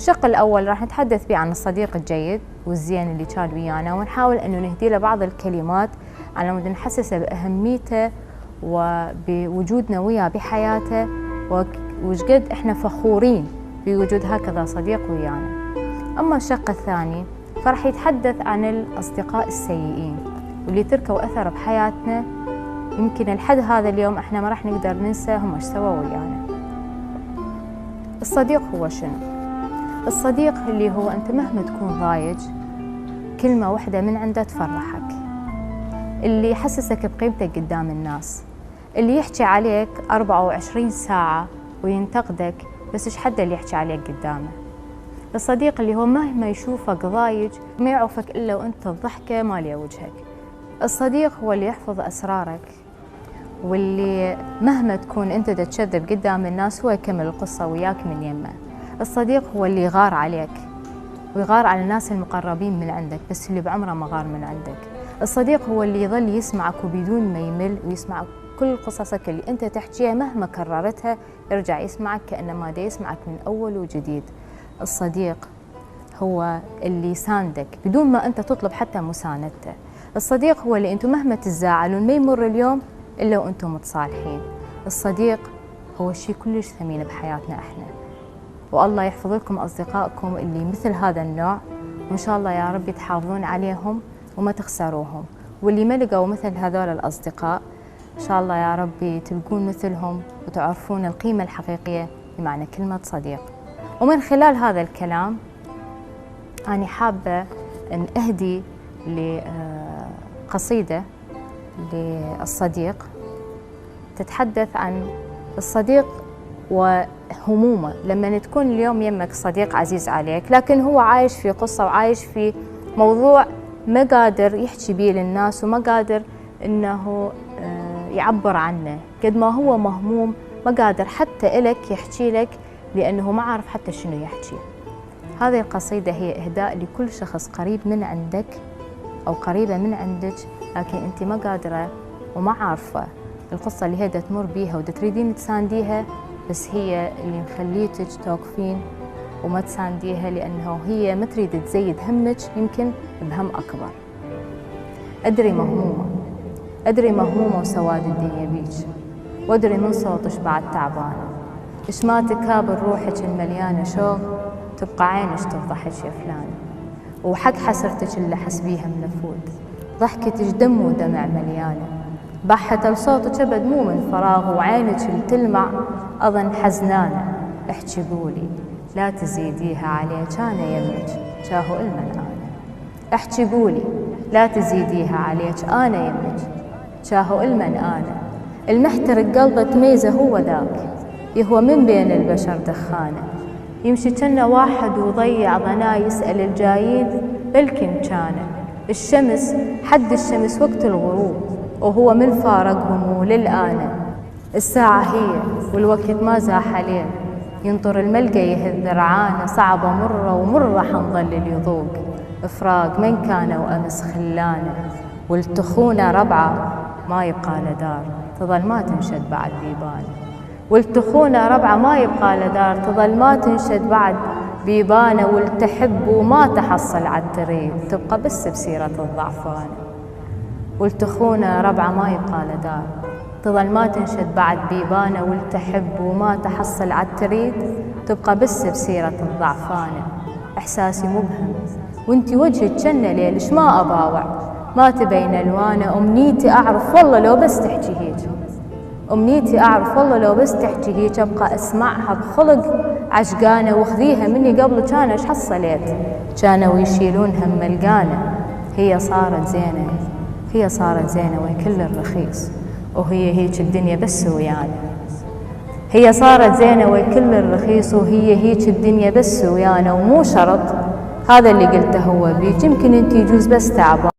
الشق الأول راح نتحدث فيه عن الصديق الجيد والزين اللي كان ويانا، ونحاول أنه نهدي له بعض الكلمات على مود نحسسه بأهميته وبوجودنا وياه بحياته، وشقد إحنا فخورين بوجود هكذا صديق ويانا. أما الشق الثاني فراح يتحدث عن الأصدقاء السيئين واللي تركوا أثر بحياتنا، يمكن لحد هذا اليوم إحنا ما راح نقدر ننسى هم ايش سووا ويانا. الصديق هو شنو؟ الصديق اللي هو أنت مهما تكون ضايج كلمة واحدة من عنده تفرحك، اللي يحسسك بقيمتك قدام الناس، اللي يحكي عليك 24 ساعة وينتقدك بس ايش حد اللي يحكي عليك قدامه. الصديق اللي هو مهما يشوفك ضايج ما يعرفك إلا وأنت الضحكة مالية وجهك. الصديق هو اللي يحفظ أسرارك، واللي مهما تكون أنت تكذب قدام الناس هو يكمل القصة وياك من يمه. الصديق هو اللي يغار عليك ويغار على الناس المقربين من عندك بس اللي بعمره ما غار من عندك. الصديق هو اللي يظل يسمعك وبدون ما يمل، ويسمع كل قصصك اللي أنت تحكيها مهما كررتها يرجع يسمعك كأنما دا يسمعك من أول وجديد. الصديق هو اللي يساندك بدون ما أنت تطلب حتى مساندته. الصديق هو اللي أنتم مهما تزعلون ما يمر اليوم إلا وأنتم متصالحين. الصديق هو شيء كلش ثمين بحياتنا إحنا، والله يحفظ لكم أصدقائكم اللي مثل هذا النوع، وإن شاء الله يا رب تحافظون عليهم وما تخسروهم، واللي ما لقوا مثل هذول الأصدقاء إن شاء الله يا ربي تلقون مثلهم وتعرفون القيمة الحقيقية بمعنى كلمة صديق. ومن خلال هذا الكلام أنا حابة أن أهدي لقصيدة للصديق تتحدث عن الصديق وهمومه. لما تكون اليوم يمك صديق عزيز عليك لكن هو عايش في قصة وعايش في موضوع ما قادر يحكي بيه للناس وما قادر إنه يعبر عنه، قد ما هو مهموم ما قادر حتى إلك يحكي لك لأنه ما عارف حتى شنو يحكي. هذه القصيدة هي إهداء لكل شخص قريب من عندك أو قريبة من عندك لكن أنت ما قادرة وما عارفة القصة اللي هي دا تمر بيها ودا تريدين تسانديها، بس هي اللي مخليتك توقفين وما تسانديها لأنه هي ما تريد تزيد همك يمكن بهم أكبر. أدري مهمومة وسواد الدنيا بيك، وأدري من صوتش بعد تعبانة، إش ما تكابر روحك المليانة شوق تبقى عينك تفضحك يا فلانة، وحق حسرتك اللي حسبيها منفوت، ضحكتك دم ودمع مليانة، بحة لصوتك أبد مو من فراغ وعينك اللي تلمع أظن حزنانة. احكي قولي لا تزيديها عليك أنا يمك شاهو المن أنا، احكي قولي لا تزيديها عليك أنا يمك شاهو المن أنا، المحترق قلبه تميزه هو ذاك يهوى من بين البشر دخانه، يمشي كنا واحد وضيع ظنا يسأل الجايين بلكن كانه، الشمس حد الشمس وقت الغروب وهو من فارقهم للآن، الساعة هي والوقت ما زاح عليه ينطر الملقى يهذ ذرعانه، صعبة مرة ومرة حنظل اليذوق إفراق من كان وأمس خلانه، والتخونة ربعة ما يبقى لدار تظل ما تنشد بعد بيبانه، والتخونة ربعة ما يبقى لدار تظل ما تنشد بعد بيبانه، والتحب وما تحصل عالتريد تبقى بس بسيرة الضعفانة، والتخونة ربعة ما يبقى لدار تظل ما تنشد بعد بيبانه، والتحب وما تحصل عالتريد تبقى بس بسيرة الضعفانة. إحساسي مبهم وانتي وجهك جنة ليلش ما أباوع ما تبين ألوانه، أمنيتي أعرف والله لو بس تحكي هيك، أمنيتي أعرف والله لو بس تحكي هيك أبقى أسمعها بخلق عشقانة، وخذيها مني قبل كان إيش حصلت كانوا يشيلونها ملقانة، هي صارت زينة وكل الرخيص وهي هيك الدنيا بس ويانا، هي صارت زينة وكل الرخيص وهي هيك الدنيا بس ويانا، ومو شرط هذا اللي قلته هو بيك، يمكن انت يجوز بس تعبان